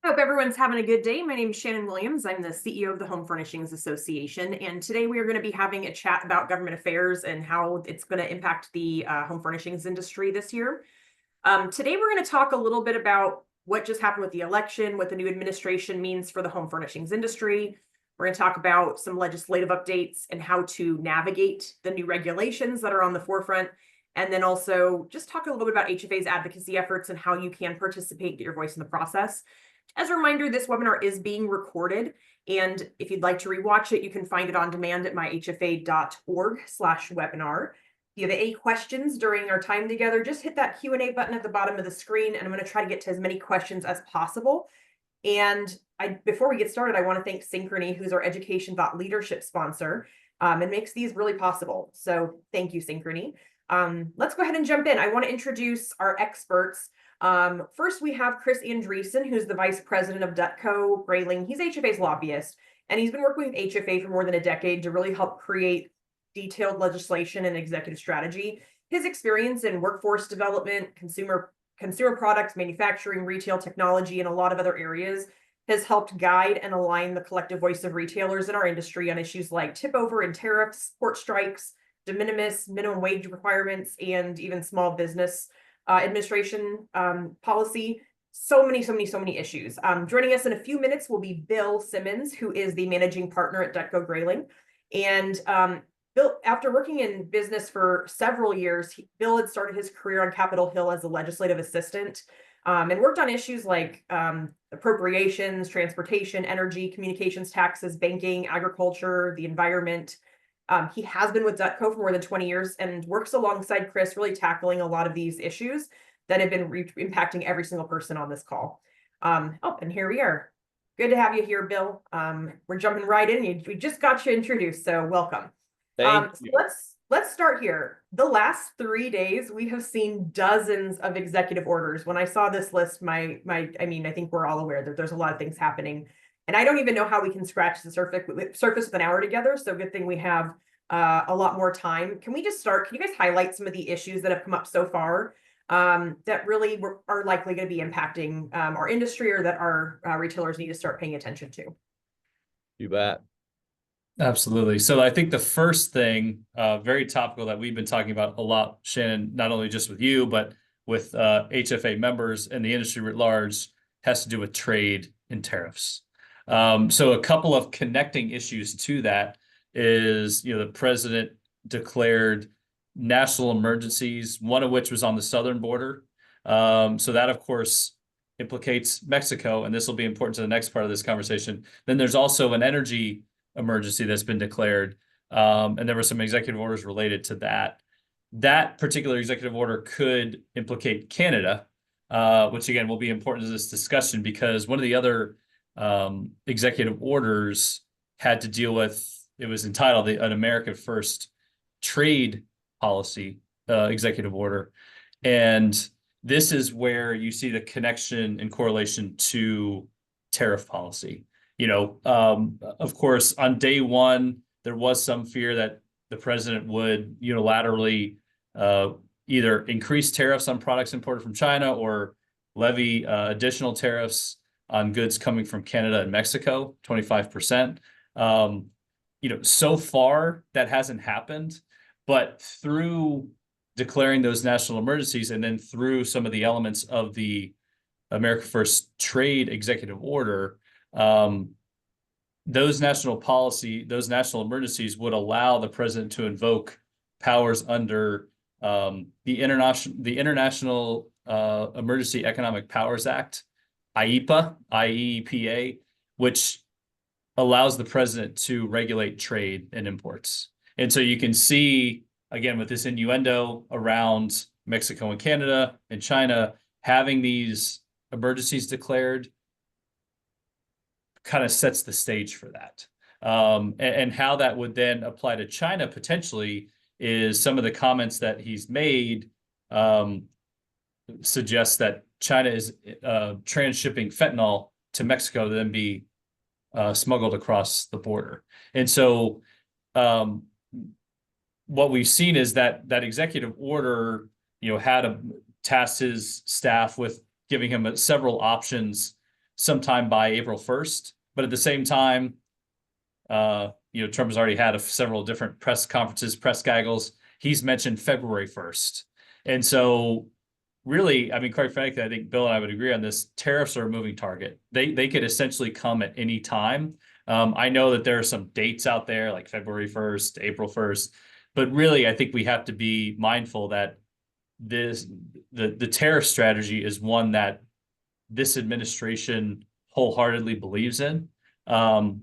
Hope everyone's having a good day. My name is Shannon Williams. I'm the CEO of the Home Furnishings Association, and today we are going to be having a chat about government affairs and how it's going to impact the home furnishings industry this year. Today we're going to talk a little bit about what just happened with the election, what the new administration means for the home furnishings industry. We're going to talk about some legislative updates and how to navigate the new regulations that are on the forefront. And then also just talk a little bit about HFA's advocacy efforts and how you can participate, get your voice in the process. As a reminder, this webinar is being recorded, and if you'd like to rewatch it, you can find it on demand at myhfa.org/webinar. If you have any questions during our time together, just hit that Q&A button at the bottom of the screen, and I'm going to try to get to as many questions as possible. And before we get started, I want to thank Synchrony, who's our Education Thought Leadership sponsor, and makes these really possible. So thank you, Synchrony. Let's go ahead and jump in. I want to introduce our experts. First, we have Chris Andreessen, who's the Vice President of Dutco Grayling. He's HFA's lobbyist, and he's been working with HFA for more than a decade to really help create detailed legislation and executive strategy. His experience in workforce development, consumer products, manufacturing, retail technology, and a lot of other areas has helped guide and align the collective voice of retailers in our industry on issues like tip over and tariffs, port strikes, de minimis, minimum wage requirements, and even small business administration policy. So many issues. Joining us in a few minutes will be Bill Simmons, who is the managing partner at Dutco Grayling. And Bill, after working in business for several years, Bill had started his career on Capitol Hill as a legislative assistant and worked on issues like appropriations, transportation, energy, communications, taxes, banking, agriculture, the environment. He has been with Dutco for more than 20 years and works alongside Chris, really tackling a lot of these issues that have been impacting every single person on this call. And here we are. Good to have you here, Bill. We're jumping right in. We just got you introduced, so welcome. Thank you. So let's start here. The last 3 days, we have seen dozens of executive orders. When I saw this list, I think we're all aware that there's a lot of things happening. And I don't even know how we can scratch the surface with an hour together. So good thing we have a lot more time. Can we just start? Can you guys highlight some of the issues that have come up so far that really are likely going to be impacting our industry or that our retailers need to start paying attention to? You bet. Absolutely. So I think the first thing, very topical that we've been talking about a lot, Shannon, not only just with you, but with HFA members and the industry at large, has to do with trade and tariffs. So a couple of connecting issues to that is, the president declared national emergencies, one of which was on the southern border. So that, of course, implicates Mexico, and this will be important to the next part of this conversation. Then there's also an energy emergency that's been declared, and there were some executive orders related to that. That particular executive order could implicate Canada, which again will be important to this discussion because one of the other executive orders had to deal with, it was entitled an America First Trade Policy executive order. And this is where you see the connection and correlation to tariff policy. Of course, on day one, there was some fear that the president would unilaterally either increase tariffs on products imported from China or levy additional tariffs on goods coming from Canada and Mexico, 25%. So far that hasn't happened, but through declaring those national emergencies and then through some of the elements of the America First Trade executive order, those national emergencies would allow the president to invoke powers under the International Emergency Economic Powers Act, IEEPA, which allows the president to regulate trade and imports. And so you can see, again, with this innuendo around Mexico and Canada and China having these emergencies declared kind of sets the stage for that. And how that would then apply to China potentially is some of the comments that he's made suggest that China is transshipping fentanyl to Mexico to then be smuggled across the border. And so what we've seen is that executive order, had tasked his staff with giving him several options sometime by April 1st. But at the same time, Trump has already had several different press conferences, press gaggles. He's mentioned February 1st. And so really, I mean, quite frankly, I think Bill and I would agree on this. Tariffs are a moving target. They could essentially come at any time. I know that there are some dates out there like February 1st, April 1st, but really, I think we have to be mindful that the tariff strategy is one that this administration wholeheartedly believes in.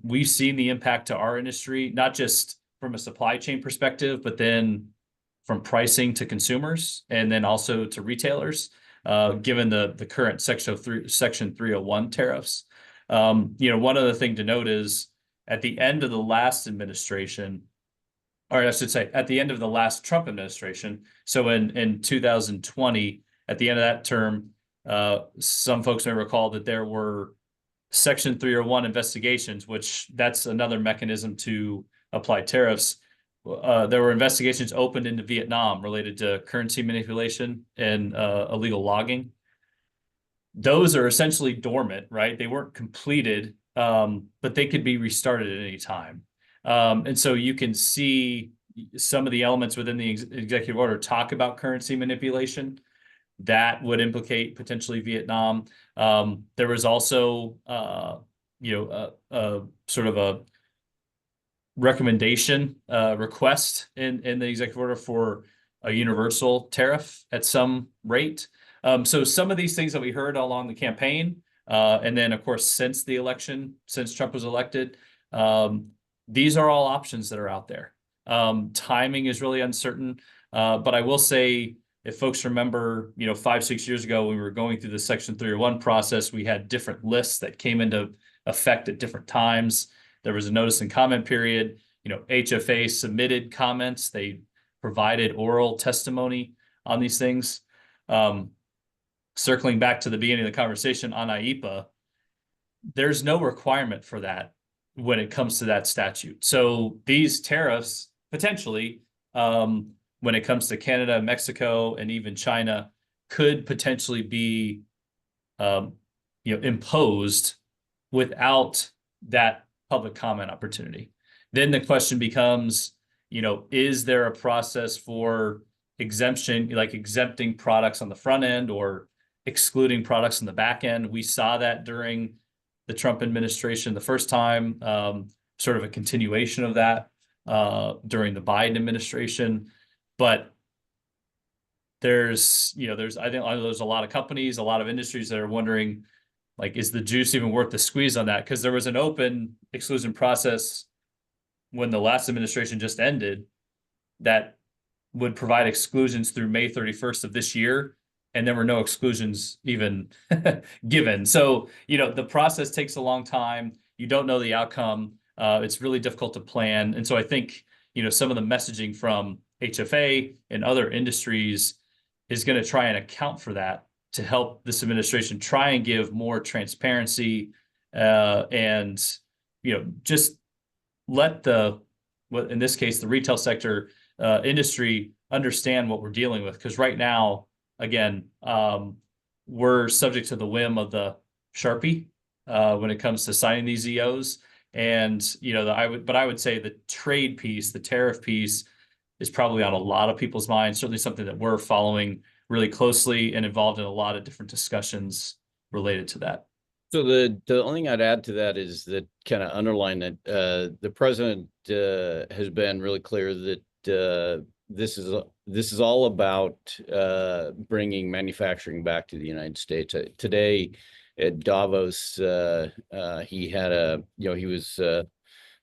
We've seen the impact to our industry, not just from a supply chain perspective, but then from pricing to consumers and then also to retailers, given the current Section 301 tariffs. One other thing to note is at the end of the last administration, or I should say at the end of the last Trump administration, so in 2020, at the end of that term, some folks may recall that there were Section 301 investigations, which that's another mechanism to apply tariffs. There were investigations opened into Vietnam related to currency manipulation and illegal logging. Those are essentially dormant, right? They weren't completed, but they could be restarted at any time. And so you can see some of the elements within the executive order talk about currency manipulation. That would implicate potentially Vietnam. There was also, sort of a recommendation request in the executive order for a universal tariff at some rate. So some of these things that we heard along the campaign, and then of course since the election, since Trump was elected, these are all options that are out there. Timing is really uncertain, but I will say, if folks remember, 5-6 years ago, when we were going through the Section 301 process, we had different lists that came into effect at different times. There was a notice and comment period. HFA submitted comments. They provided oral testimony on these things. Circling back to the beginning of the conversation on IEPA, there's no requirement for that when it comes to that statute. So these tariffs, potentially, when it comes to Canada, Mexico, and even China, could potentially be, imposed without that public comment opportunity. Then the question becomes, is there a process for exemption, like exempting products on the front end or excluding products on the back end? We saw that during the Trump administration the first time, sort of a continuation of that during the Biden administration. But I think there's a lot of companies, a lot of industries that are wondering, like, is the juice even worth the squeeze on that? Because there was an open exclusion process when the last administration just ended that would provide exclusions through May 31st of this year. And there were no exclusions even given. So, the process takes a long time. You don't know the outcome. It's really difficult to plan. And so I think, some of the messaging from HFA and other industries is going to try and account for that to help this administration try and give more transparency and just let in this case, the retail sector industry understand what we're dealing with. Because right now, again, we're subject to the whim of the Sharpie when it comes to signing these EOs. And, I would say the trade piece, the tariff piece, is probably on a lot of people's minds, certainly something that we're following really closely and involved in a lot of different discussions related to that. So the only thing I'd add to that is that kind of underline that the president has been really clear that this is all about bringing manufacturing back to the United States. Today at Davos, he had he was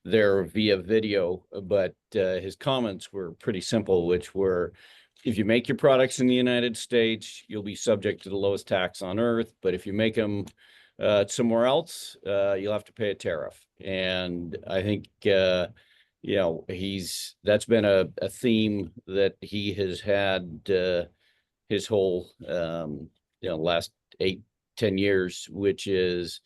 there via video, but his comments were pretty simple, which were, if you make your products in the United States, you'll be subject to the lowest tax on earth. But if you make them somewhere else, you'll have to pay a tariff. And I think, that's been a theme that he has had his whole, last 8-10 years, which is,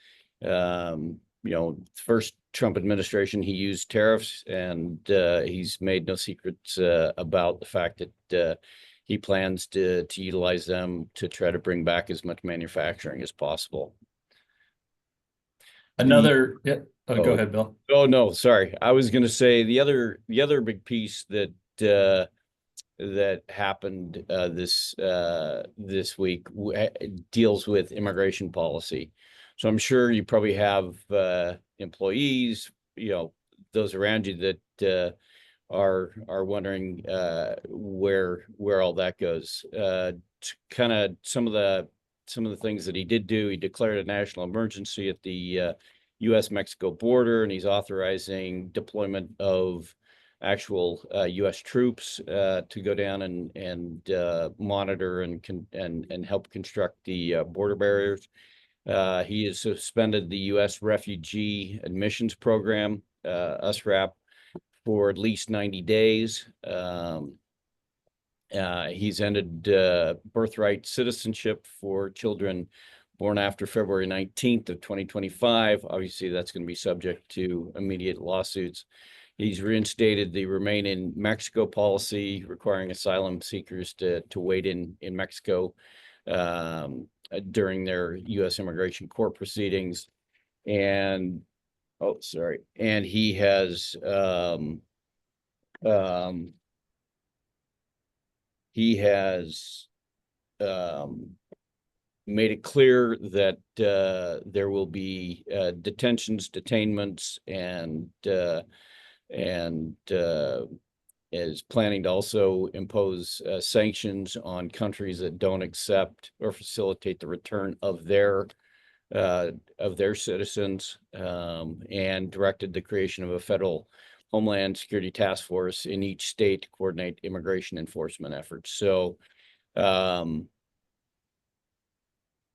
first Trump administration, he used tariffs, and he's made no secrets about the fact that he plans to utilize them to try to bring back as much manufacturing as possible. Another, yeah. Oh, go Oh, ahead, Bill. oh no, sorry. I was going to say the other big piece that that happened this week deals with immigration policy. So I'm sure you probably have employees, those around you that are wondering where all that goes. Kind of some of the things that he did do. He declared a national emergency at the U.S.-Mexico border, and he's authorizing deployment of actual U.S. troops to go down and monitor and help construct the border barriers. He has suspended the U.S. refugee admissions program, USRAP, for at least 90 days. He's ended birthright citizenship for children born after February 19th of 2025. Obviously, that's going to be subject to immediate lawsuits. He's reinstated the Remain in Mexico policy, requiring asylum seekers to wait in Mexico during their U.S. immigration court proceedings. And, oh, sorry. And he has made it clear that there will be detentions, detainments, and is planning to also impose sanctions on countries that don't accept or facilitate the return of their citizens, and directed the creation of a federal Homeland Security task force in each state to coordinate immigration enforcement efforts. So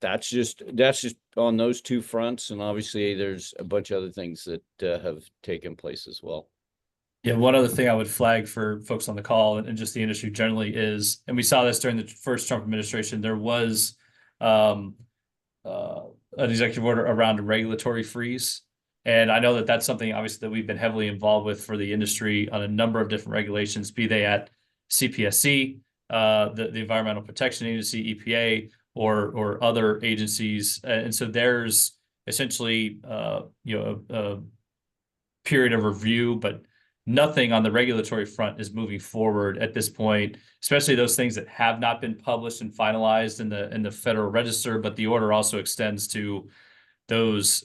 that's just on those two fronts, and obviously there's a bunch of other things that have taken place as well. Yeah, one other thing I would flag for folks on the call and just the industry generally is, and we saw this during the first Trump administration, there was an executive order around a regulatory freeze. And I know that that's something obviously that we've been heavily involved with for the industry on a number of different regulations, be they at CPSC, the Environmental Protection Agency, EPA, or other agencies. And so there's essentially a period of review, but nothing on the regulatory front is moving forward at this point, especially those things that have not been published and finalized in the Federal Register. But the order also extends to those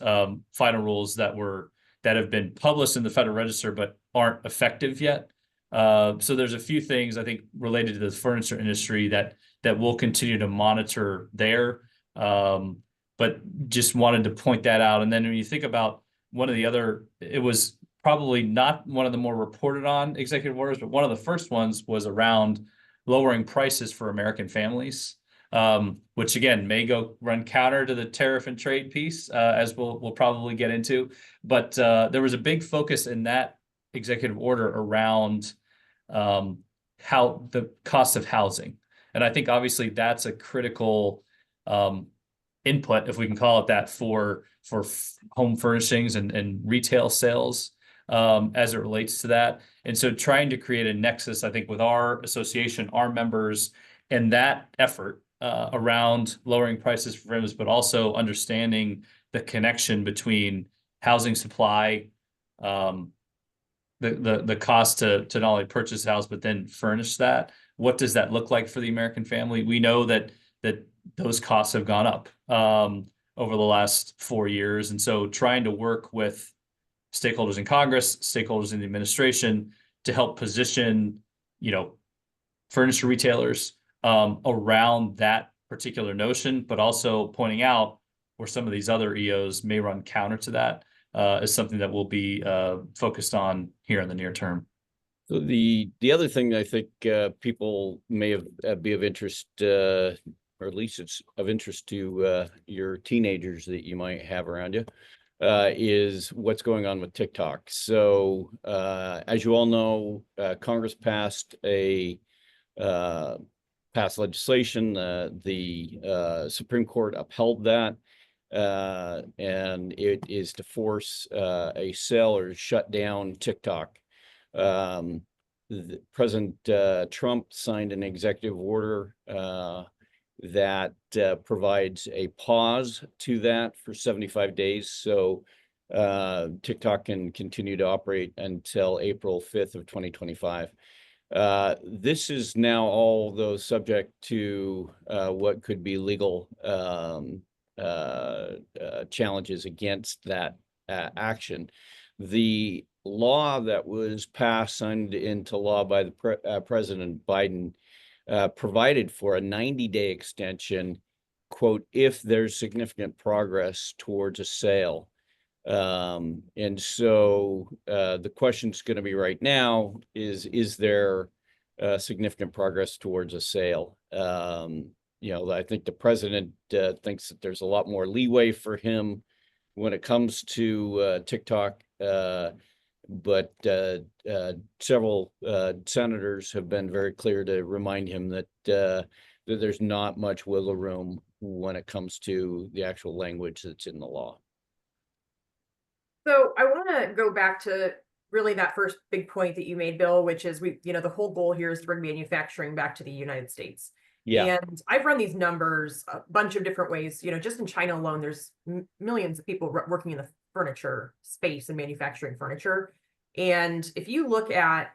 final rules that have been published in the Federal Register but aren't effective yet. So there's a few things I think related to the furniture industry that we'll continue to monitor there. But just wanted to point that out. And then when you think about one of the other, it was probably not one of the more reported on executive orders, but one of the first ones was around lowering prices for American families, which again may run counter to the tariff and trade piece, as we'll probably get into. But there was a big focus in that executive order around how the cost of housing, and I think obviously that's a critical input, if we can call it that, for home furnishings and retail sales as it relates to that. And so trying to create a nexus, I think, with our association, our members, and that effort around lowering prices for families, but also understanding the connection between housing supply, the cost to not only purchase a house, but then furnish that. What does that look like for the American family? We know that those costs have gone up over the last 4 years. And so trying to work with stakeholders in Congress, stakeholders in the administration to help position, furniture retailers around that particular notion, but also pointing out where some of these other EOs may run counter to that is something that we'll be focused on here in the near term. So the other thing I think people may be of interest, or at least it's of interest to your teenagers that you might have around you, is what's going on with TikTok. So as you all know, Congress passed legislation. The Supreme Court upheld that, and it is to force a sale or shut down TikTok. President Trump signed an executive order that provides a pause to that for 75 days. So TikTok can continue to operate until April 5th of 2025. This is now all though subject to what could be legal challenges against that action. The law that was passed, signed into law by the President Biden, provided for a 90-day extension, quote, if there's significant progress towards a sale. And so the question's going to be right now is there significant progress towards a sale? I think the president thinks that there's a lot more leeway for him when it comes to TikTok, but several senators have been very clear to remind him that there's not much wiggle room when it comes to the actual language that's in the law. So I want to go back to really that first big point that you made, Bill, which is the whole goal here is to bring manufacturing back to the United States. Yeah. And I've run these numbers a bunch of different ways. Just in China alone, there's millions of people working in the furniture space and manufacturing furniture. And if you look at,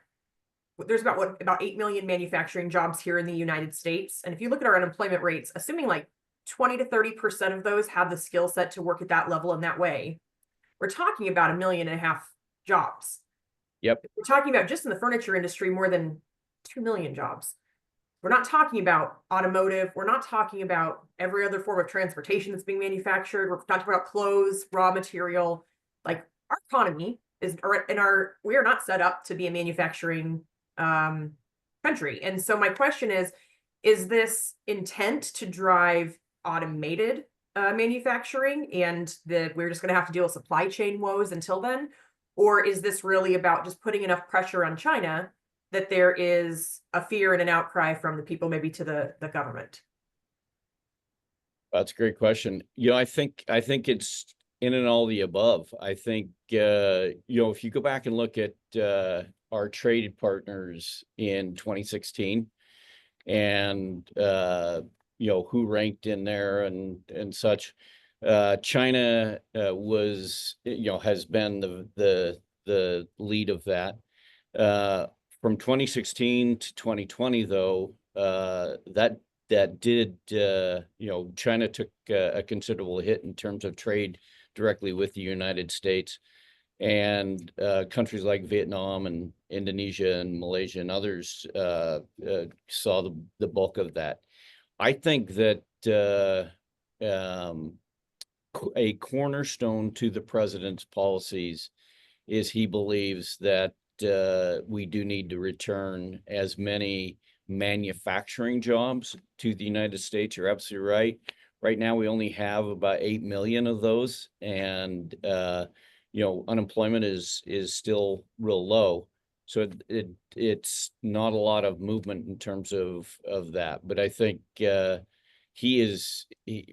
there's about 8 million manufacturing jobs here in the United States. And if you look at our unemployment rates, assuming like 20 to 30% of those have the skill set to work at that level in that way, we're talking about 1.5 million jobs. Yep. We're talking about just in the furniture industry, more than 2 million jobs. We're not talking about automotive. We're not talking about every other form of transportation that's being manufactured. We're talking about clothes, raw material. Like our economy we are not set up to be a manufacturing country. And so my question is this intent to drive automated manufacturing and we're just going to have to deal with supply chain woes until then? Or is this really about just putting enough pressure on China that there is a fear and an outcry from the people, maybe to the government? That's a great question. I think it's in and all the above. I think, if you go back and look at our traded partners in 2016 and, who ranked in there and such, China was, has been the lead of that. From 2016 to 2020, though, that did, China took a considerable hit in terms of trade directly with the United States, and countries like Vietnam and Indonesia and Malaysia and others saw the bulk of that. I think that a cornerstone to the president's policies is he believes that we do need to return as many manufacturing jobs to the United States. You're absolutely right. Right now, we only have about 8 million of those, and unemployment is still real low. So it's not a lot of movement in terms of that. But I think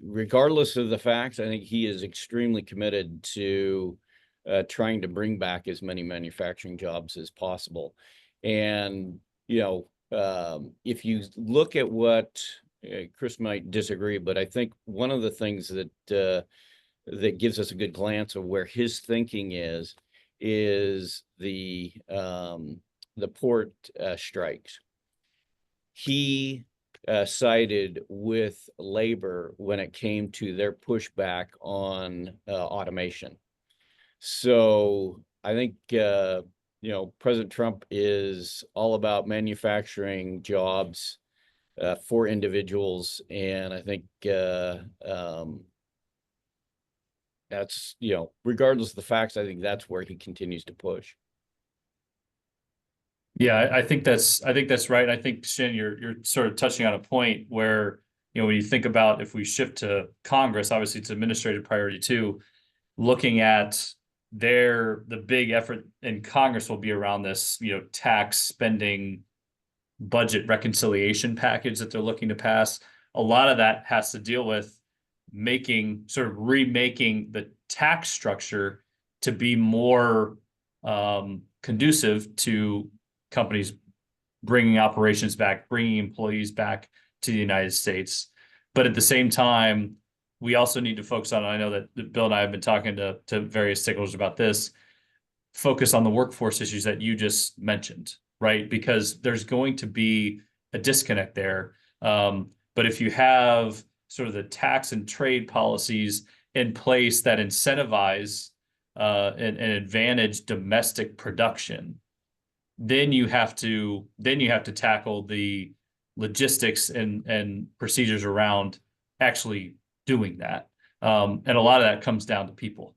regardless of the facts, I think he is extremely committed to trying to bring back as many manufacturing jobs as possible. And, if you look at what Chris might disagree, but I think one of the things that gives us a good glance of where his thinking is the port strikes. He sided with labor when it came to their pushback on automation. So I think, President Trump is all about manufacturing jobs for individuals. And I think that's, regardless of the facts, I think that's where he continues to push. Yeah, I think that's right. I think, Shin, you're sort of touching on a point where, when you think about if we shift to Congress, obviously it's administrative priority too, looking at the big effort in Congress will be around this, tax spending budget reconciliation package that they're looking to pass. A lot of that has to deal with remaking the tax structure to be more conducive to companies bringing operations back, bringing employees back to the United States. But at the same time, we also need to focus on, I know that Bill and I have been talking to various stakeholders about this, focus on the workforce issues that you just mentioned, right? Because there's going to be a disconnect there. But if you have sort of the tax and trade policies in place that incentivize and advantage domestic production, then you have to tackle the logistics and procedures around actually doing that. And a lot of that comes down to people.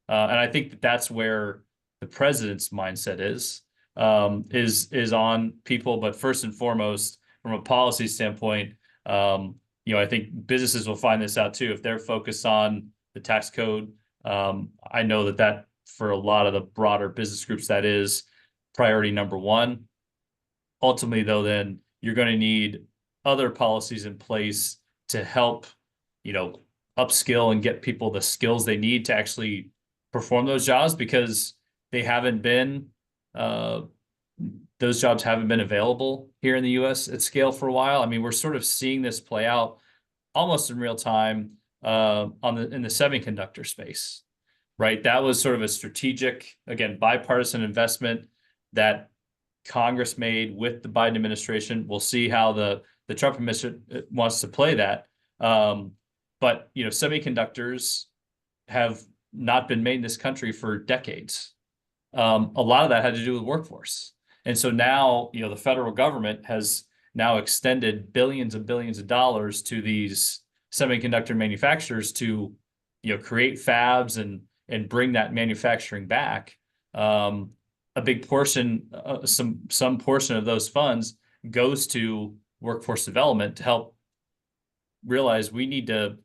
And I think that that's where the president's mindset is on people, but first and foremost, from a policy standpoint, I think businesses will find this out too if they're focused on the tax code. I know that for a lot of the broader business groups, that is priority number one. Ultimately, though, then you're going to need other policies in place to help, upskill and get people the skills they need to actually perform those jobs, because they haven't been, those jobs haven't been available here in the US at scale for a while. I mean, we're sort of seeing this play out almost in real time in the semiconductor space, right? That was sort of a strategic, again, bipartisan investment that Congress made with the Biden administration. We'll see how the Trump administration wants to play that. But semiconductors have not been made in this country for decades. A lot of that had to do with workforce. And so now, the federal government has now extended billions and billions of dollars to these semiconductor manufacturers to, create fabs and bring that manufacturing back. A big portion, some portion of those funds goes to workforce development to help realize we need to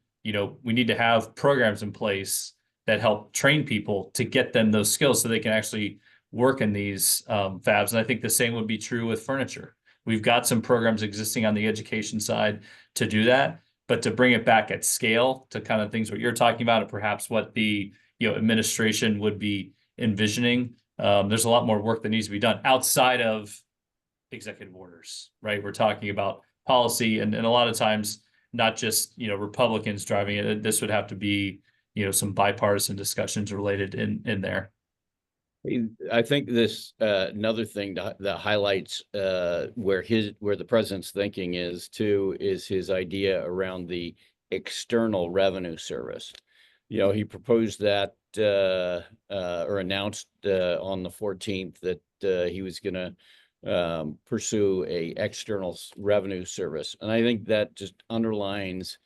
have programs in place that help train people to get them those skills so they can actually work in these fabs. And I think the same would be true with furniture. We've got some programs existing on the education side to do that, but to bring it back at scale to kind of things what you're talking about, and perhaps what the administration would be envisioning, there's a lot more work that needs to be done outside of executive orders, right? We're talking about policy, and a lot of times not just Republicans driving it. This would have to be some bipartisan discussions related in there. I think this another thing that highlights where the president's thinking is too is his idea around the external revenue service. He proposed that or announced on the 14th that he was going to pursue a external revenue service, and I think that just underlines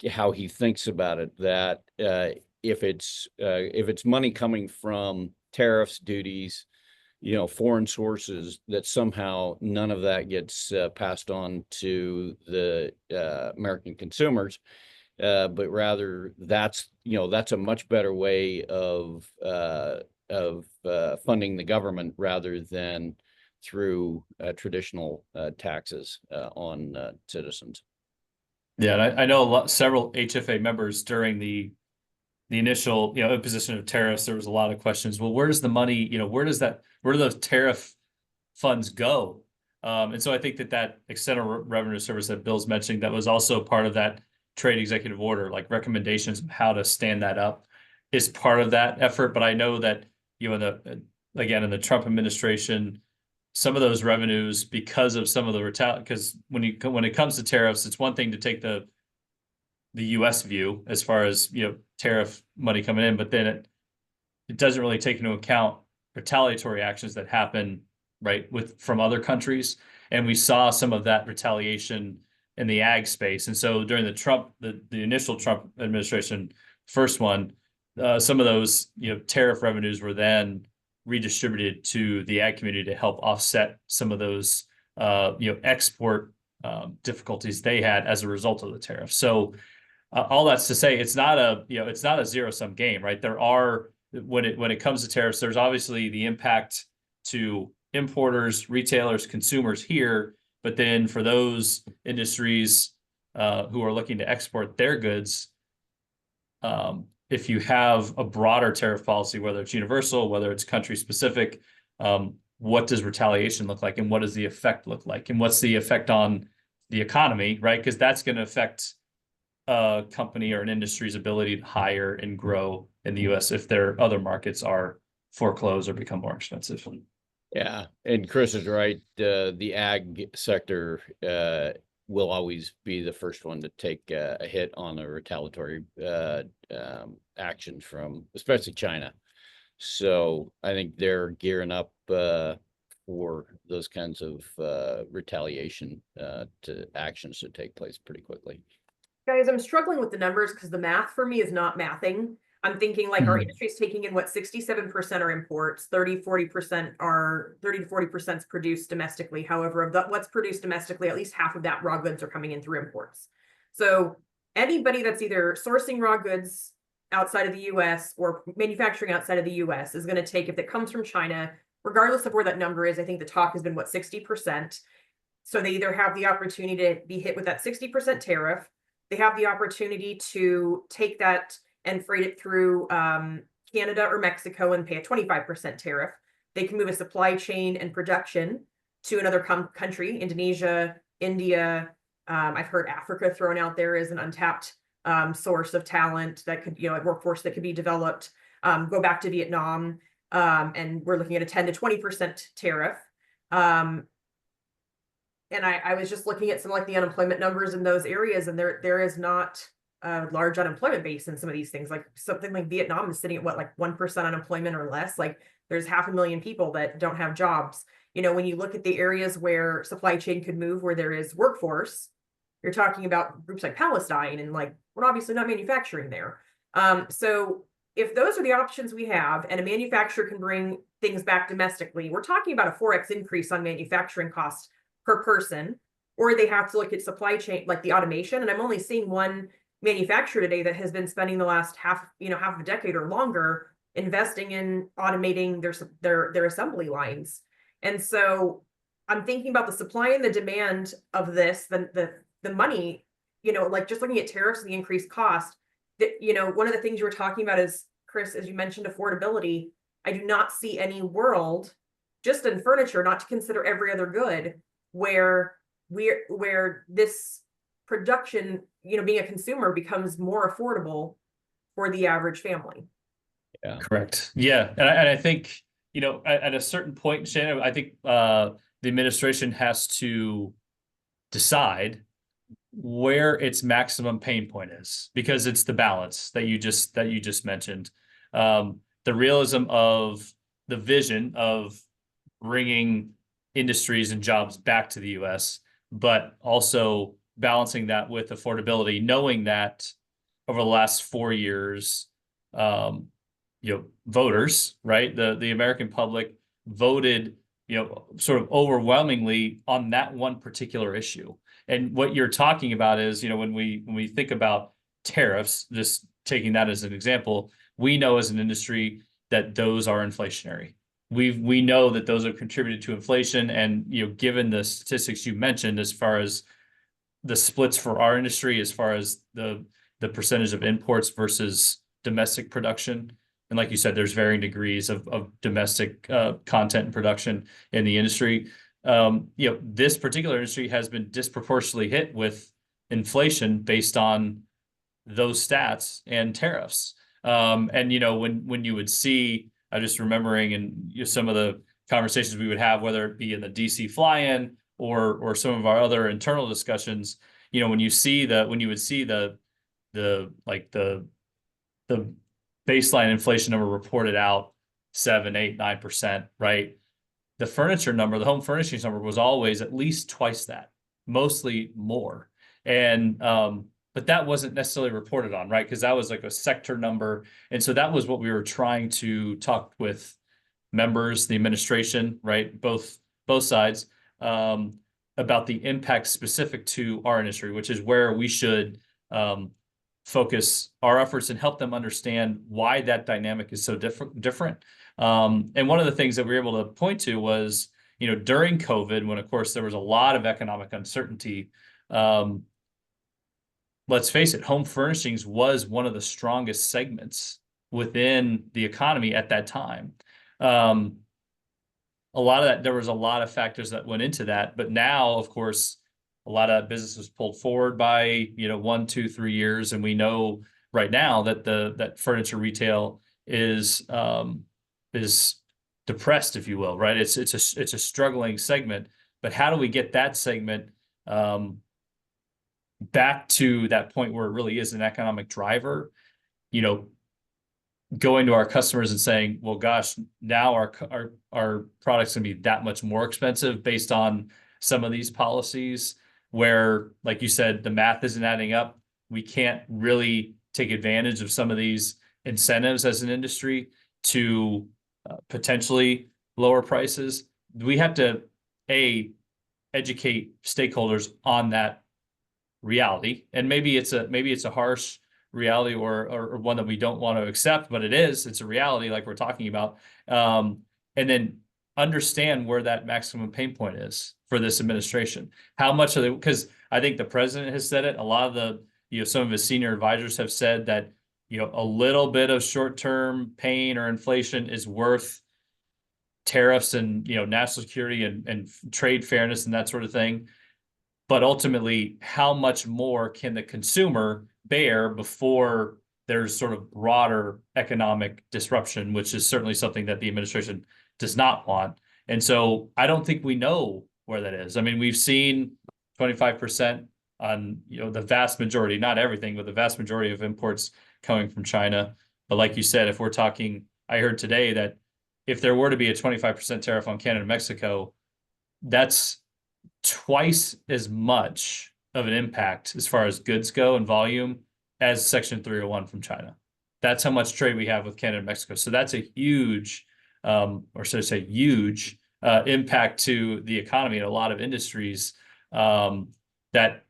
how he thinks about it. That if it's money coming from tariffs, duties, foreign sources, that somehow none of that gets passed on to the American consumers, but rather that's a much better way of funding the government rather than through traditional taxes on citizens. Yeah, and I know several HFA members during the initial imposition of tariffs, there was a lot of questions. Well, where's the money? Where do those tariff funds go? And so I think that external revenue service that Bill's mentioning, that was also part of that trade executive order, like recommendations of how to stand that up, is part of that effort. But I know that in the Trump administration, some of those revenues, because of some of the because when it comes to tariffs, it's one thing to take the U.S. view as far as tariff money coming in, but then it doesn't really take into account retaliatory actions that happen from other countries, and we saw some of that retaliation in the ag space. And so during the initial Trump administration, first one, some of those tariff revenues were then redistributed to the ag community to help offset some of those export difficulties they had as a result of the tariff. So all that's to say, it's not a zero-sum game, right? There are, when it comes to tariffs, there's obviously the impact to importers, retailers, consumers here, but then for those industries who are looking to export their goods, if you have a broader tariff policy, whether it's universal, whether it's country specific, what does retaliation look like, and what does the effect look like, and what's the effect on the economy, right? Because that's going to affect a company or an industry's ability to hire and grow in the US if their other markets are foreclosed or become more expensive. Yeah, and Chris is right. The ag sector will always be the first one to take a hit on a retaliatory action from especially China. So I think they're gearing up for those kinds of retaliation to actions to take place pretty quickly. Guys, I'm struggling with the numbers because the math for me is not mathing. I'm thinking like our industry's taking in what 67% are imports, 30 to 40% is produced domestically. However, of what's produced domestically, at least half of that raw goods are coming in through imports. So anybody that's either sourcing raw goods outside of the US or manufacturing outside of the US is going to take, if it comes from China, regardless of where that number is, I think the talk has been what 60%. So they either have the opportunity to be hit with that 60% tariff, they have the opportunity to take that and freight it through Canada or Mexico and pay a 25% tariff. They can move a supply chain and production to another country, Indonesia, India. I've heard Africa thrown out there as an untapped source of talent that could, a workforce that could be developed. Go back to Vietnam, and we're looking at a 10 to 20% tariff. And I was just looking at some like the unemployment numbers in those areas, and there is not a large unemployment base in some of these things. Like something like Vietnam is sitting at what, like 1% unemployment or less. Like there's 500,000 people that don't have jobs. When you look at the areas where supply chain could move, where there is workforce, you're talking about groups like Palestine, and like we're obviously not manufacturing there. So if those are the options we have, and a manufacturer can bring things back domestically, we're talking about a 4x increase on manufacturing costs per person, or they have to look at supply chain, like the automation. And I'm only seeing one manufacturer today that has been spending the last half of a decade or longer investing in automating their assembly lines. And so I'm thinking about the supply and the demand of this, the money, like just looking at tariffs and the increased cost, that, one of the things you were talking about is, Chris, as you mentioned, affordability. I do not see any world, just in furniture, not to consider every other good, where this production, being a consumer, becomes more affordable for the average family. Yeah, correct. Yeah, and I think at a certain point, Shannon, I think the administration has to decide where its maximum pain point is, because it's the balance that you just mentioned, the realism of the vision of bringing industries and jobs back to the U.S., but also balancing that with affordability, knowing that over the last 4 years, voters, right, the American public voted, sort of overwhelmingly on that one particular issue. And what you're talking about is, when we think about tariffs, just taking that as an example, we know as an industry that those are inflationary. We know that those have contributed to inflation, and given the statistics you mentioned, as far as the splits for our industry, as far as the percentage of imports versus domestic production, and like you said, there's varying degrees of domestic content and production in the industry. This particular industry has been disproportionately hit with inflation based on those stats and tariffs. And when you would see, I'm just remembering, and some of the conversations we would have, whether it be in the DC fly-in or some of our other internal discussions, when you would see the baseline inflation number reported out 7, 8, 9%, right? The furniture number, the home furnishings number, was always at least twice that, mostly more. And but that wasn't necessarily reported on, right? Because that was like a sector number. And so that was what we were trying to talk with members, the administration, right? Both sides, about the impact specific to our industry, which is where we should focus our efforts and help them understand why that dynamic is so different. And one of the things that we were able to point to was, during COVID, when of course there was a lot of economic uncertainty, let's face it, home furnishings was one of the strongest segments within the economy at that time. A lot of that, there was a lot of factors that went into that, but now, of course, a a lot of business was pulled forward by, 1, 2, 3 years. And we know right now that that furniture retail is depressed, if you will, right? It's a struggling segment, but how do we get that segment back to that point where it really is an economic driver? Going to our customers and saying, well, gosh, now our products gonna be that much more expensive based on some of these policies where, like you said, the math isn't adding up. We can't really take advantage of some of these incentives as an industry to potentially lower prices. We have to, educate stakeholders on that reality. And maybe it's a harsh reality or one that we don't want to accept, but it's a reality like we're talking about. And then understand where that maximum pain point is for this administration. How much of it, because I think the president has said it, a lot of the, some of his senior advisors have said that, a little bit of short-term pain or inflation is worth tariffs and, national security and trade fairness and that sort of thing. But ultimately, how much more can the consumer bear before there's sort of broader economic disruption, which is certainly something that the administration does not want. And so I don't think we know where that is. I mean, we've seen 25% on, the vast majority, not everything, but the vast majority of imports coming from China. But like you said, if we're talking, I heard today that if there were to be a 25% tariff on Canada and Mexico, that's twice as much of an impact as far as goods go and volume as Section 301 from China. That's how much trade we have with Canada and Mexico. So that's a huge, or should I say huge, impact to the economy and a lot of industries that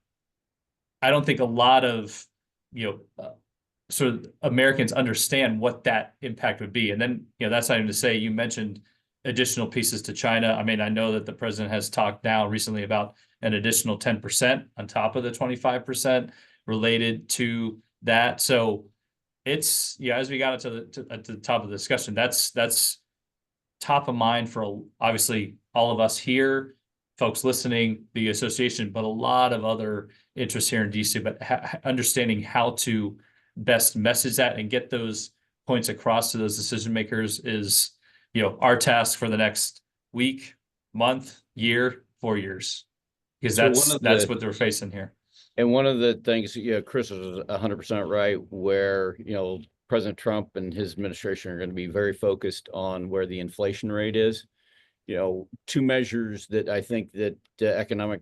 I don't think a lot of, sort of Americans understand what that impact would be. And then, that's not even to say, you mentioned additional pieces to China. I mean, I know that the president has talked now recently about an additional 10% on top of the 25% related to that. So it's, as we got to the top of the discussion, that's top of mind for obviously all of us here, folks listening, the association, but a lot of other interests here in DC, but understanding how to best message that and get those points across to those decision makers is, our task for the next week, month, year, 4 years, because that's what they're facing here. And one of the things, Chris was 100% right, where, President Trump and his administration are going to be very focused on where the inflation rate is. Two measures that I think that economic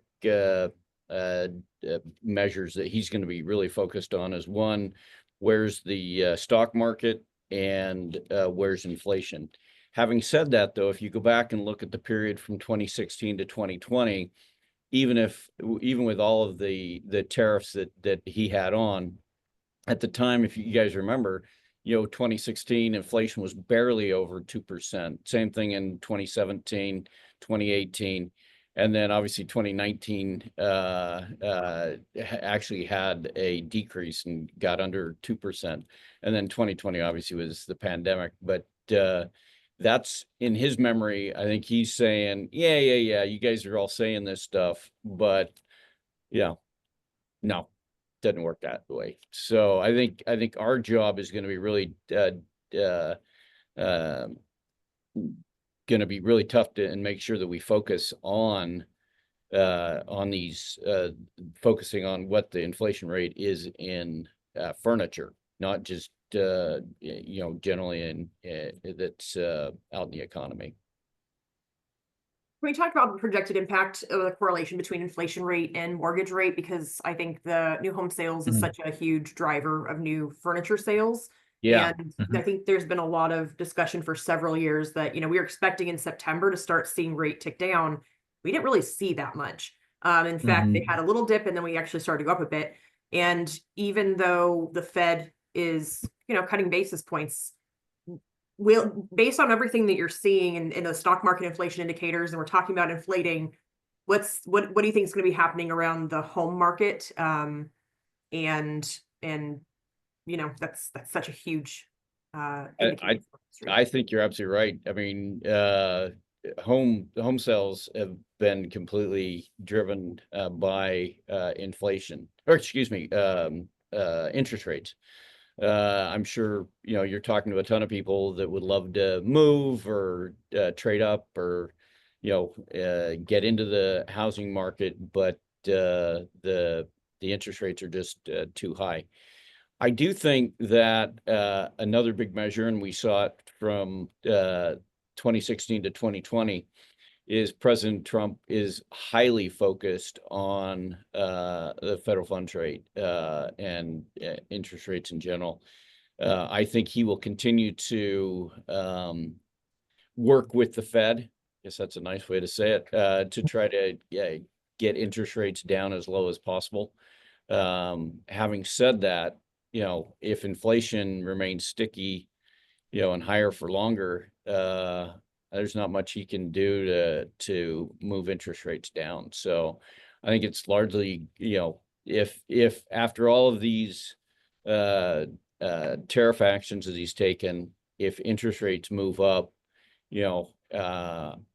measures that he's going to be really focused on is one, where's the stock market and where's inflation. Having said that, though, if you go back and look at the period from 2016 to 2020, even with all of the tariffs that he had on at the time, if you guys remember, 2016 inflation was barely over 2%. Same thing in 2017, 2018. And then obviously 2019 actually had a decrease and got under 2%. And then 2020 obviously was the pandemic. But that's in his memory. I think he's saying, yeah, you guys are all saying this stuff, but no, doesn't work that way. So I think our job is going to be really going to be really tough and make sure that we focus on these focusing on what the inflation rate is in furniture, not just generally in that's out in the economy. We talked about the projected impact of the correlation between inflation rate and mortgage rate, because I think the new home sales is such a huge driver of new furniture sales. Yeah. And I think there's been a lot of discussion for several years that, we were expecting in September to start seeing rate tick down. We didn't really see that much. In fact, they had a little dip and then we actually started to go up a bit. And even though the Fed is, cutting basis points, based on everything that you're seeing in the stock market inflation indicators, and we're talking about inflating, what do you think is going to be happening around the home market? And that's such a huge I think you're absolutely right. I mean, home sales have been completely driven by inflation, or excuse me, interest rates. I'm sure, you're talking to a ton of people that would love to move or trade up or, get into the housing market, but the interest rates are just too high. I do think that another big measure, and we saw it from 2016 to 2020, is President Trump is highly focused on the federal funds rate and interest rates in general. I think he will continue to work with the Fed. I guess that's a nice way to say it, to try to get interest rates down as low as possible. Having said that, if inflation remains sticky, and higher for longer, there's not much he can do to move interest rates down. So I think it's largely, if after all of these tariff actions that he's taken, if interest rates move up,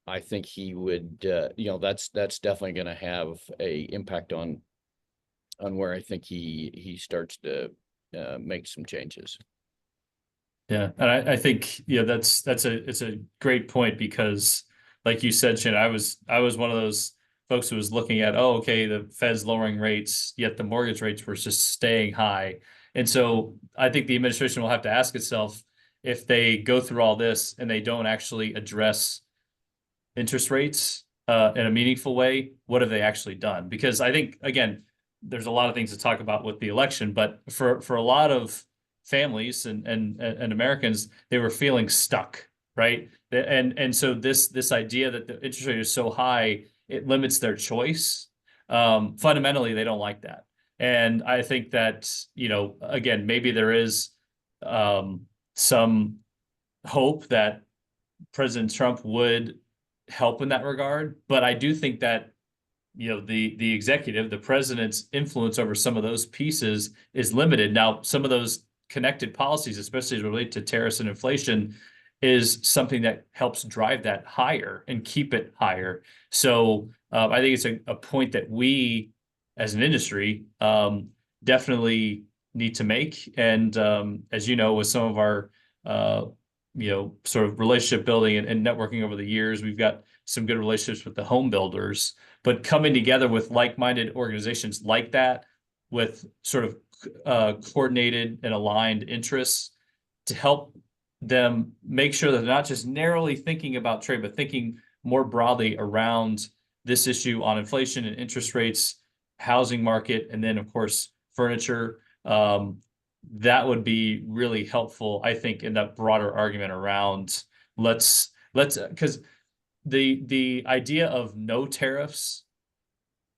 I think he would, that's definitely going to have a impact on where I think he starts to make some changes. Yeah, and I think it's a great point because, like you said, Shannon, I was one of those folks who was looking at, oh, okay, the Fed's lowering rates, yet the mortgage rates were just staying high. And so I think the administration will have to ask itself, if they go through all this and they don't actually address interest rates in a meaningful way, what have they actually done? Because I think, again, there's a lot of things to talk about with the election, but for a lot of families and Americans, they were feeling stuck, right? And so this idea that the interest rate is so high, it limits their choice. Fundamentally, they don't like that. And I think that, again, maybe there is some hope that President Trump would help in that regard. But I do think that, the executive, the president's influence over some of those pieces is limited. Now, some of those connected policies, especially as related to tariffs and inflation, is something that helps drive that higher and keep it higher. So I think it's a point that we, as an industry, definitely need to make. And as you know, with some of our sort of relationship building and networking over the years, we've got some good relationships with the home builders, but coming together with like-minded organizations like that, with sort of coordinated and aligned interests to help them make sure that they're not just narrowly thinking about trade, but thinking more broadly around this issue on inflation and interest rates, housing market, and then of course, furniture. That would be really helpful, I think, in that broader argument around let's because the idea of no tariffs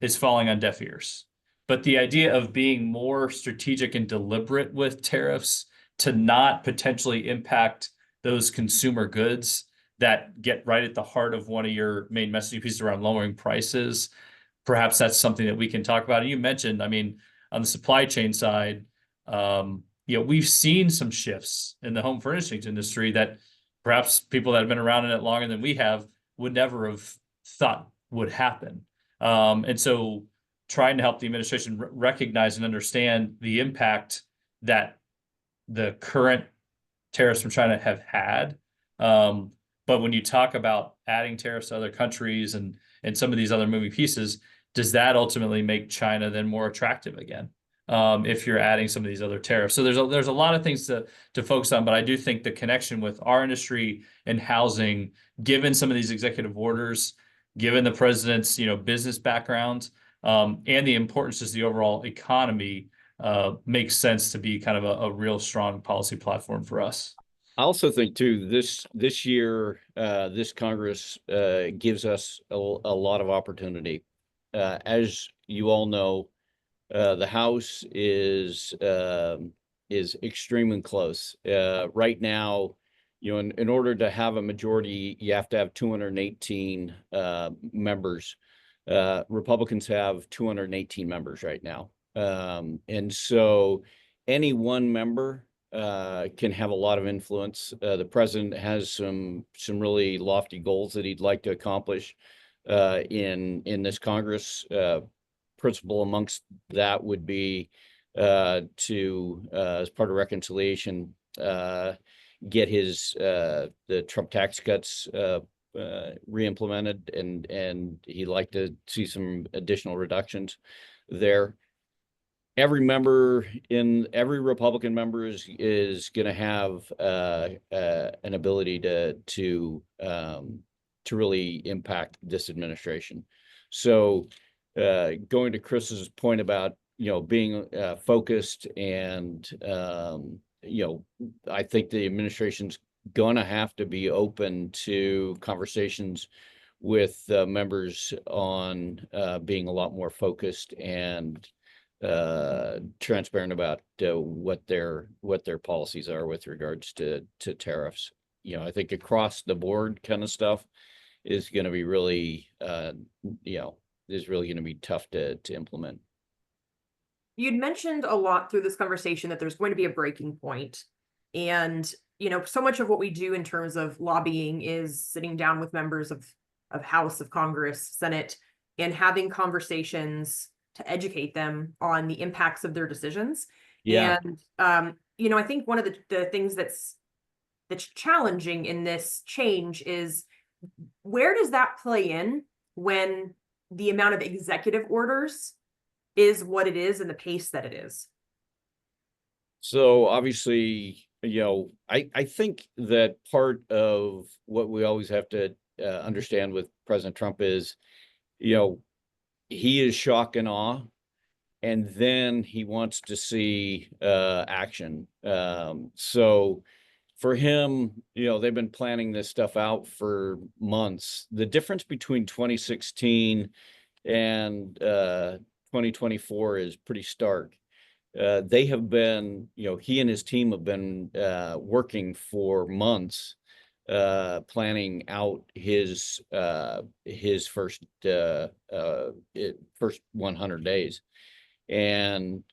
is falling on deaf ears. But the idea of being more strategic and deliberate with tariffs to not potentially impact those consumer goods that get right at the heart of one of your main messaging pieces around lowering prices, perhaps that's something that we can talk about. And you mentioned, I mean, on the supply chain side, we've seen some shifts in the home furnishings industry that perhaps people that have been around in it longer than we have would never have thought would happen. And so trying to help the administration recognize and understand the impact that the current tariffs from China have had. But when you talk about adding tariffs to other countries and some of these other moving pieces, does that ultimately make China then more attractive again? If you're adding some of these other tariffs. So there's a lot of things to focus on, but I do think the connection with our industry and housing, given some of these executive orders, given the president's business background, and the importance to the overall economy, makes sense to be kind of a real strong policy platform for us. I also think too, this year, this Congress gives us a lot of opportunity. As you all know, the House is extremely close. Right now, in order to have a majority, you have to have 218 members. Republicans have 218 members right now. And so any one member can have a lot of influence. The president has some really lofty goals that he'd like to accomplish in this Congress. Principle amongst that would be to as part of reconciliation, get the Trump tax cuts re-implemented, and he'd like to see some additional reductions there. Every Republican member is going to have an ability to really impact this administration. So going to Chris's point about being focused, and I think the administration's gonna have to be open to conversations with members on being a lot more focused and transparent about what their policies are with regards to tariffs. I think across the board kind of stuff is going to be really is really going to be tough to implement. You'd mentioned a lot through this conversation that there's going to be a breaking point. And, so much of what we do in terms of lobbying is sitting down with members of House, of Congress, Senate, and having conversations to educate them on the impacts of their decisions. Yeah. And, I think one of the things that's challenging in this change is, where does that play in when the amount of executive orders is what it is and the pace that it is? So obviously, I think that part of what we always have to understand with President Trump is, he is shock and awe, and then he wants to see action. So for him, they've been planning this stuff out for months. The difference between 2016 and 2024 is pretty stark. They have been, he and his team have been working for months, planning out his first 100 days. And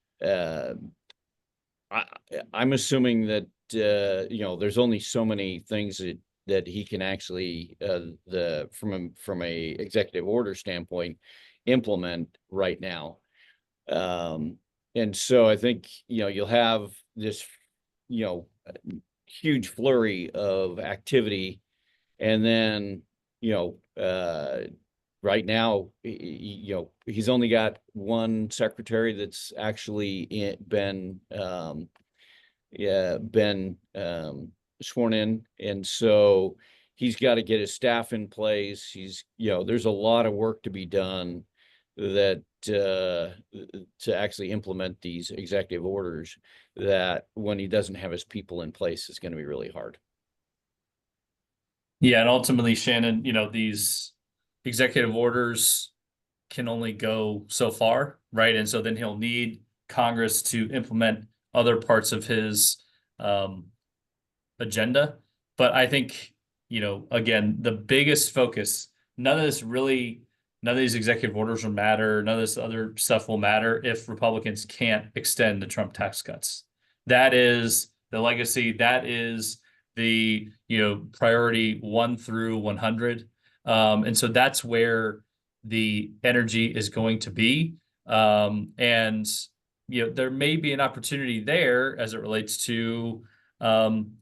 I'm assuming that, there's only so many things that he can actually, from a executive order standpoint, implement right now. And so I think, you'll have this, huge flurry of activity. And then, right now, he's only got one secretary that's actually been sworn in. And so he's got to get his staff in place. There's a lot of work to be done that to actually implement these executive orders, that when he doesn't have his people in place is going to be really hard. Yeah, and ultimately, Shannon, these executive orders can only go so far, right? And so then he'll need Congress to implement other parts of his agenda. But I think, again, the biggest focus, none of these executive orders will matter. None of this other stuff will matter if Republicans can't extend the Trump tax cuts. That is the legacy. That is the, priority 1 through 100. And so that's where the energy is going to be. And, there may be an opportunity there as it relates to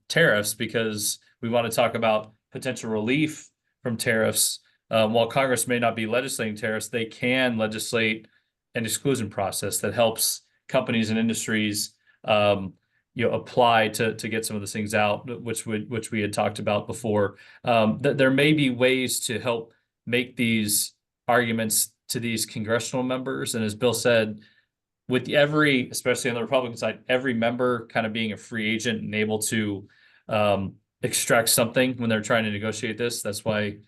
tariffs, because we want to talk about potential relief from tariffs. While Congress may not be legislating tariffs, they can legislate an exclusion process that helps companies and industries, apply to get some of those things out, which we had talked about before. There may be ways to help make these arguments to these congressional members, and as Bill said, with especially on the Republican side, every member kind of being a free agent and able to extract something when they're trying to negotiate this. That's why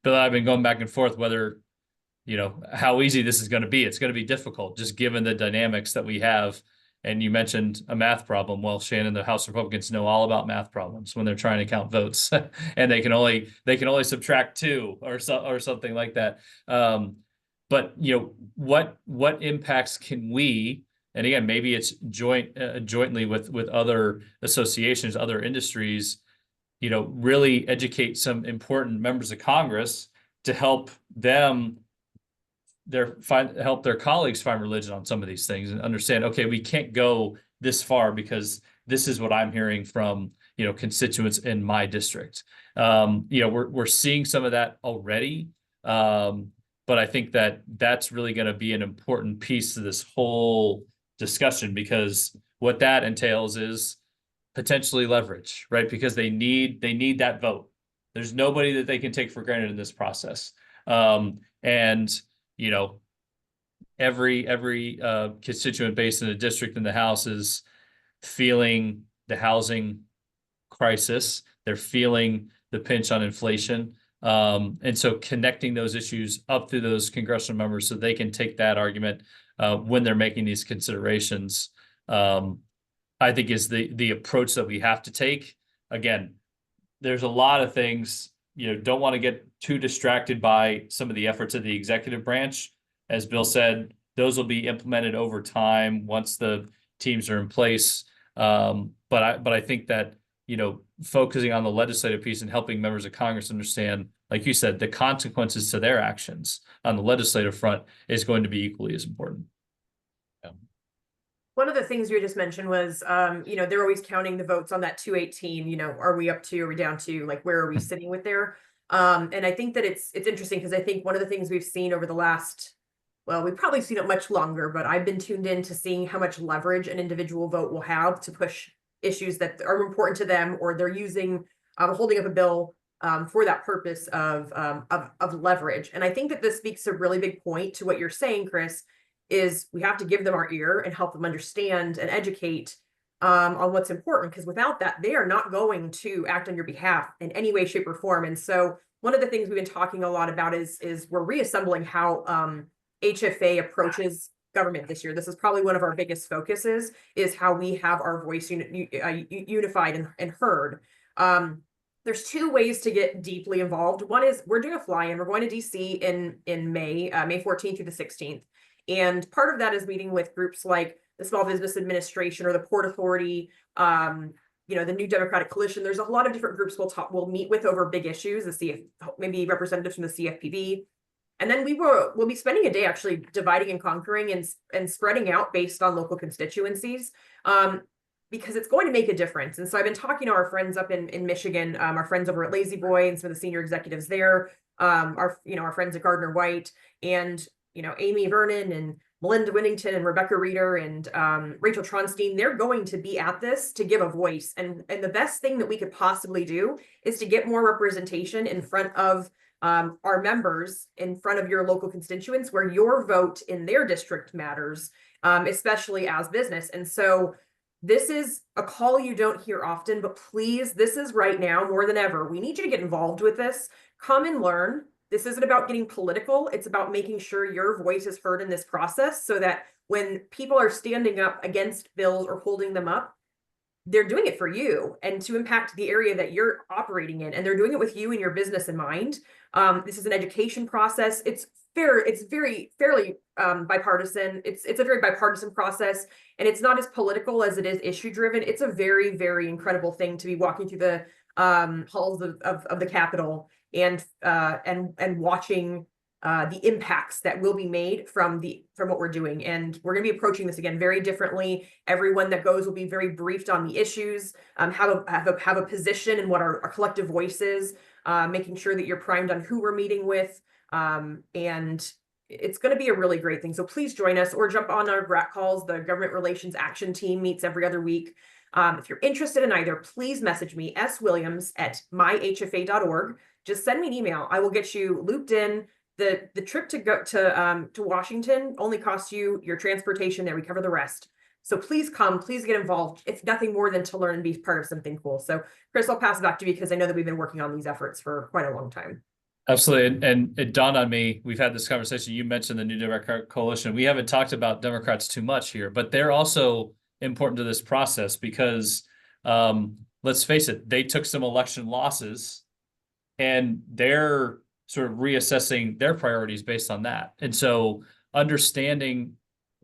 Bill and I have been going back and forth whether, how easy this is going to be. It's going to be difficult, just given the dynamics that we have. And you mentioned a math problem. Well, Shannon, the House Republicans know all about math problems when they're trying to count votes, and they can only subtract 2 or something like that. But what impacts can we And again, maybe it's jointly with other associations, other industries, you know, really educate some important members of Congress to help them help their colleagues find religion on some of these things and understand, okay, we can't go this far because this is what I'm hearing from, you know, constituents in my district. You know, we're seeing some of that already. But I think that that's really going to be an important piece to this whole discussion, because what that entails is potentially leverage, right? Because they need that vote. There's nobody that they can take for granted in this process. And you know, every constituent based in the district in the House is feeling the housing crisis. They're feeling the pinch on inflation. And so connecting those issues up through those congressional members so they can take that argument when they're making these considerations, I think is the approach that we have to take. Again, there's a lot of things, you know, don't want to get too distracted by some of the efforts of the executive branch. As Bill said, those will be implemented over time once the teams are in place. But I think that, you know, focusing on the legislative piece and helping members of Congress understand, like you said, the consequences to their actions on the legislative front is going to be equally as important. One of the things you just mentioned was, you know, they're always counting the votes on that 218, you know, are we up to, are we down to, like, where are we sitting with there? And I think that it's interesting because I think one of the things we've seen over the last, well, we've probably seen it much longer, but I've been tuned in to seeing how much leverage an individual vote will have to push issues that are important to them, or they're using, holding up a bill for that purpose of leverage. And I think that this speaks a really big point to what you're saying, Chris, is we have to give them our ear and help them understand and educate on what's important, because without that, they are not going to act on your behalf in any way, shape, or form. And so one of the things we've been talking a lot about is we're reassembling how HFA approaches government this year. This is probably one of our biggest focuses, is how we have our voice unified and heard. There's two ways to get deeply involved. One is we're doing a fly-in. We're going to DC in May 14th through the 16th. And part of that is meeting with groups like the Small Business Administration or the Port Authority, you know, the New Democratic Coalition. There's a lot of different groups we'll meet with over big issues, maybe representatives from the CFPB. And then we'll be spending a day actually dividing and conquering and spreading out based on local constituencies, because it's going to make a difference. And so I've been talking to our friends up in Michigan, our friends over at Lazy Boy and some of the senior executives there, our friends at Gardner White, and you know, Amy Vernon and Melinda Winnington and Rebecca Reeder and Rachel Tronstein. They're going to be at this to give a voice. And the best thing that we could possibly do is to get more representation in front of our members, in front of your local constituents, where your vote in their district matters, especially as business. And so this is a call you don't hear often, but please, this is right now more than ever. We need you to get involved with this. Come and learn. This isn't about getting political. It's about making sure your voice is heard in this process, so that when people are standing up against bills or holding them up, they're doing it for you and to impact the area that you're operating in. And they're doing it with you and your business in mind. This is an education process. It's very fairly bipartisan. It's a very bipartisan process, and it's not as political as it is issue driven. It's a very, very incredible thing to be walking through the halls of the Capitol and watching the impacts that will be made from what we're doing. And we're going to be approaching this again very differently. Everyone that goes will be very briefed on the issues, have a position in what our collective voice is, making sure that you're primed on who we're meeting with. And it's going to be a really great thing. So please join us or jump on our GRAT calls. The Government Relations Action Team meets every other week. If you're interested in either, please message me, swilliams@myhfa.org. Just send me an email. I will get you looped in. The trip to go to Washington only costs you your transportation there. We cover the rest. So please come, please get involved. If nothing more than to learn and be part of something cool. So Chris, I'll pass it back to you because I know that we've been working on these efforts for quite a long time. Absolutely. And it dawned on me, we've had this conversation. You mentioned the New Democratic Coalition. We haven't talked about Democrats too much here, but they're also important to this process because let's face it, they took some election losses and they're sort of reassessing their priorities based on that. And so understanding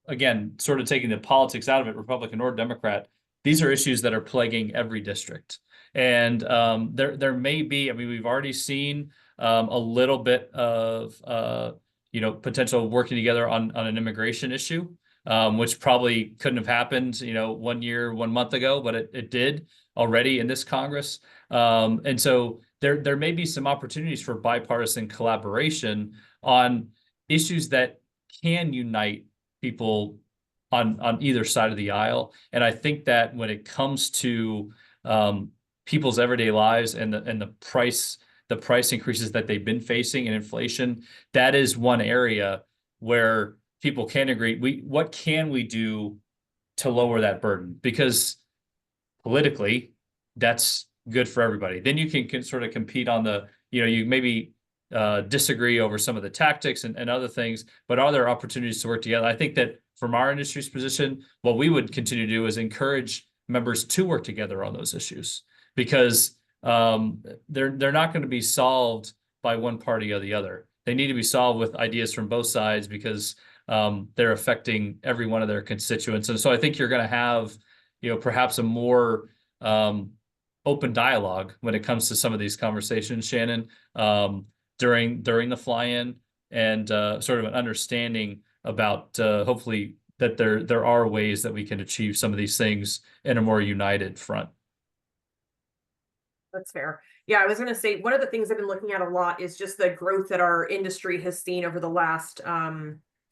again, sort of taking the politics out of it, Republican or Democrat, these are issues that are plaguing every district. And there may be, I mean, we've already seen a little bit of potential working together on an immigration issue, which probably couldn't have happened 1 year, 1 month ago, but it did already in this Congress. And so there may be some opportunities for bipartisan collaboration on issues that can unite people on either side of the aisle. And I think that when it comes to people's everyday lives and the price increases that they've been facing and inflation, that is one area where people can agree. What can we do to lower that burden? Because politically, that's good for everybody. Then you can sort of compete on the, you maybe disagree over some of the tactics and other things, but are there opportunities to work together? I think that from our industry's position, what we would continue to do is encourage members to work together on those issues, because they're not going to be solved by one party or the other. They need to be solved with ideas from both sides, because they're affecting every one of their constituents. And so I think you're going to have, perhaps a more open dialogue when it comes to some of these conversations, Shannon, during the fly-in, and sort of an understanding about hopefully that there are ways that we can achieve some of these things in a more united front. That's fair. Yeah, I was going to say, one of the things I've been looking at a lot is just the growth that our industry has seen over the last,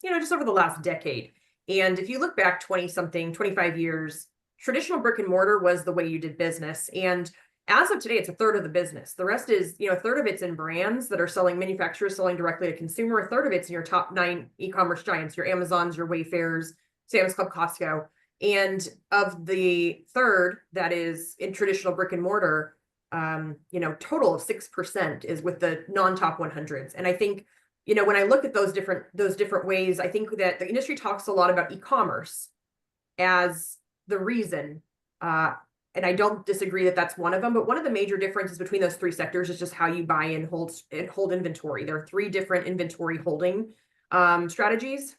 just over the last decade. And if you look back 25 years, traditional brick and mortar was the way you did business. And as of today, it's a third of the business. The rest is, a third of it's in brands that are selling, manufacturers selling directly to consumer. A third of it's in your top 9 e-commerce giants, your Amazons, your Wayfairs, Sam's Club, Costco. And of the third that is in traditional brick and mortar, total of 6% is with the non-top 100s. And I think, when I look at those different ways, I think that the industry talks a lot about e-commerce as the reason, and I don't disagree that that's one of them, but one of the major differences between those 3 sectors is just how you buy and hold inventory. There are 3 different inventory holding strategies.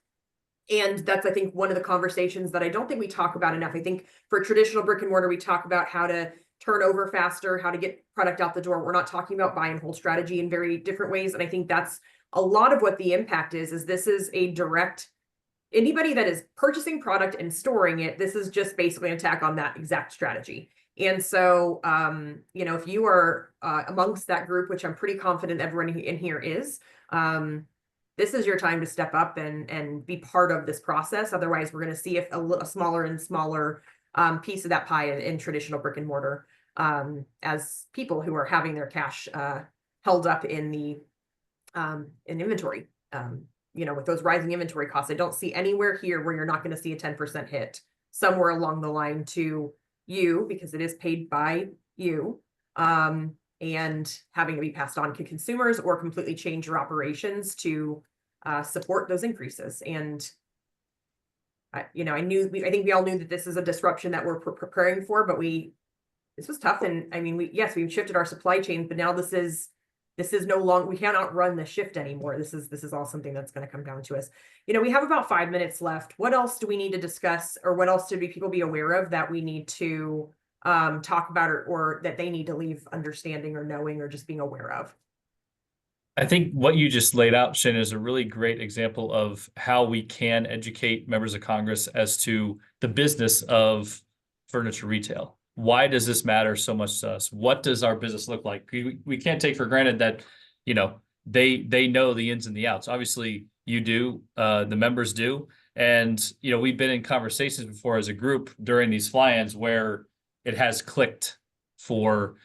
And that's, I think, one of the conversations that I don't think we talk about enough. I think for traditional brick and mortar, we talk about how to turn over faster, how to get product out the door. We're not talking about buy and hold strategy in very different ways. And I think that's a lot of what the impact is this is a direct, anybody that is purchasing product and storing it, this is just basically an attack on that exact strategy. And so, if you are amongst that group, which I'm pretty confident everyone in here is, this is your time to step up and be part of this process. Otherwise, we're going to see a smaller and smaller piece of that pie in traditional brick and mortar, as people who are having their cash held up in inventory. With those rising inventory costs, I don't see anywhere here where you're not going to see a 10% hit somewhere along the line to you, because it is paid by you, and having to be passed on to consumers, or completely change your operations to support those increases. And I think we all knew that this is a disruption that we're preparing for, but this was tough. And I mean, we've shifted our supply chains, but now this is no longer, we cannot run the shift anymore. This is all something that's going to come down to us. We have about 5 minutes left. What else do we need to discuss, or what else should people be aware of that we need to talk about, or that they need to leave understanding or knowing or just being aware of? I think what you just laid out, Shannon, is a really great example of how we can educate members of Congress as to the business of furniture retail. Why does this matter so much to us? What does our business look like? We can't take for granted that, they know the ins and the outs. Obviously, you do, the members do. And, we've been in conversations before as a group during these fly-ins where it has clicked for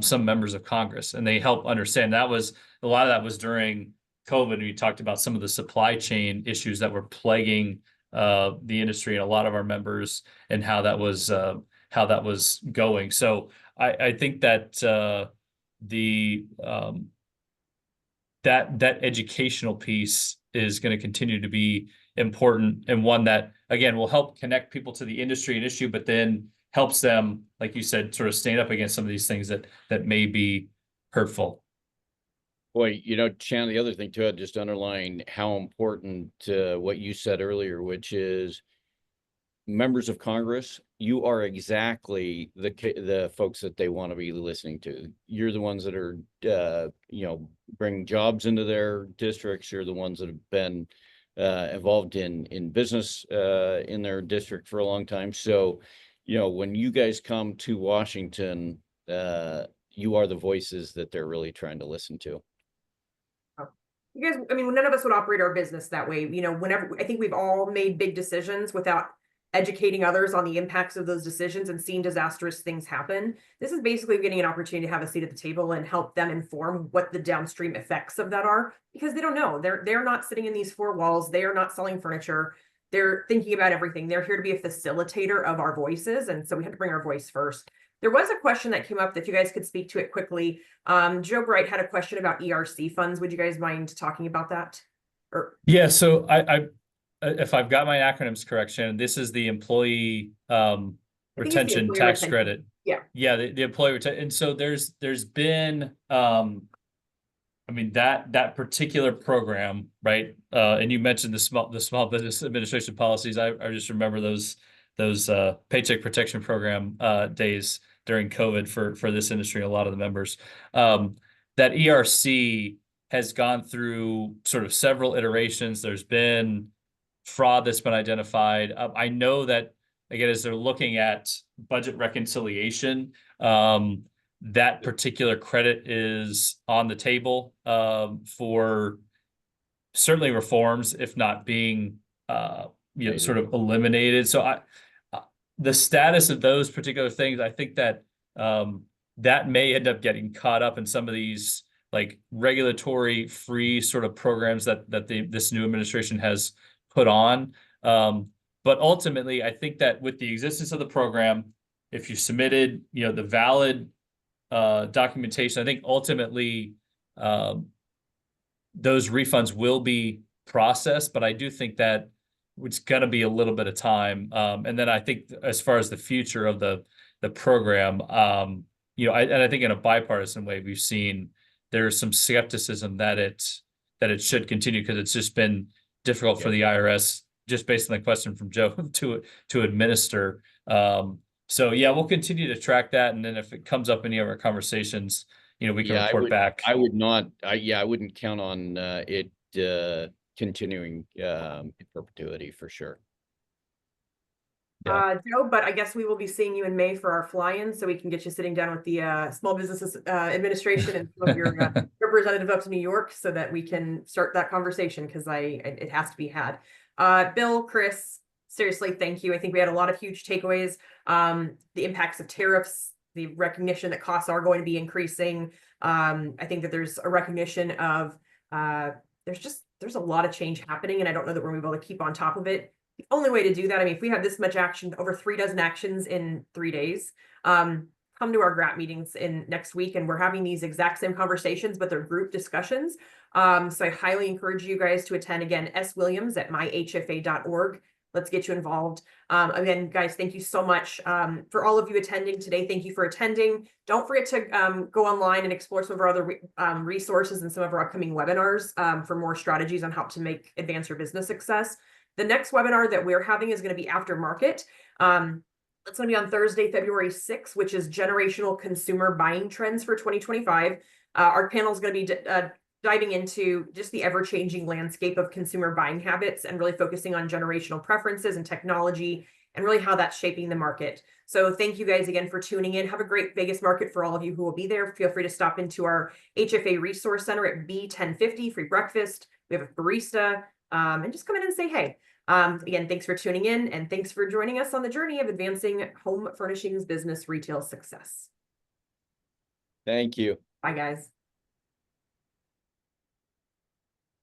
some members of Congress, and they help understand. A lot of that was during COVID. We talked about some of the supply chain issues that were plaguing the industry and a lot of our members, and how that was going. So I think that that educational piece is going to continue to be important, and one that, again, will help connect people to the industry and issue, but then helps them, like you said, sort of stand up against some of these things that may be hurtful. Boy, Chan, the other thing too, I'd just underline how important what you said earlier, which is members of Congress, you are exactly the folks that they want to be listening to. You're the ones that are, bring jobs into their districts. You're the ones that have been involved in business in their district for a long time. So, when you guys come to Washington, you are the voices that they're really trying to listen to. You guys, I mean, none of us would operate our business that way. Whenever I think we've all made big decisions without educating others on the impacts of those decisions and seeing disastrous things happen. This is basically getting an opportunity to have a seat at the table and help them inform what the downstream effects of that are, because they don't know. They're not sitting in these four walls. They are not selling furniture. They're thinking about everything. They're here to be a facilitator of our voices. And so we have to bring our voice first. There was a question that came up that you guys could speak to it quickly. Joe Bright had a question about ERC funds. Would you guys mind talking about that? Yeah, so I if I've got my acronyms correct, Shannon, this is the employee retention employee tax retention. credit. Yeah. Yeah, the employee retention. And so there's been I mean that particular program, right? And you mentioned the small business administration policies. I just remember those paycheck protection program days during COVID for this industry, a lot of the members. That ERC has gone through sort of several iterations. There's been fraud that's been identified. I know that, again, as they're looking at budget reconciliation, that particular credit is on the table for certainly reforms, if not being sort of eliminated. So the status of those particular things, I think that that may end up getting caught up in some of these like regulatory free sort of programs that this new administration has put on. But ultimately, I think that with the existence of the program, if you submitted, the valid documentation, I think ultimately those refunds will be processed, but I do think that it's going to be a little bit of time. And then I think as far as the future of the program, and I think in a bipartisan way, we've seen there's some skepticism that it should continue because it's just been difficult for the IRS, just based on the question from Joe, to administer. So yeah, we'll continue to track that, and then if it comes up in any of our conversations, we can report back. I would not. I wouldn't count on it continuing in perpetuity for sure. Yeah. Joe, but I guess we will be seeing you in May for our fly-in, so we can get you sitting down with the Small Business Administration and some of your representative up to New York, so that we can start that conversation, because it has to be had. Bill, Chris, seriously, thank you. I think we had a lot of huge takeaways. The impacts of tariffs, the recognition that costs are going to be increasing. I think that there's a recognition of there's a lot of change happening, and I don't know that we're able to keep on top of it. The only way to do that, I mean, if we have this much action, over 36 actions in 3 days, come to our GRAP meetings next week, and we're having these exact same conversations, but they're group discussions. So I highly encourage you guys to attend. Again, swilliams@myhfa.org. Let's get you involved. Again, guys, thank you so much for all of you attending today. Thank you for attending. Don't forget to go online and explore some of our other resources and some of our upcoming webinars for more strategies on how to advance your business success. The next webinar that we're having is going to be aftermarket. It's going to be on Thursday, February 6th, which is generational consumer buying trends for 2025. Our panel is going to be diving into just the ever-changing landscape of consumer buying habits and really focusing on generational preferences and technology and really how that's shaping the market. So thank you guys again for tuning in. Have a great Vegas market for all of you who will be there. Feel free to stop into our HFA Resource Center at B1050, free breakfast. We have a barista, and just come in and say hey. Again, thanks for tuning in, and thanks for joining us on the journey of advancing home furnishings business retail success. Thank you. Bye, guys.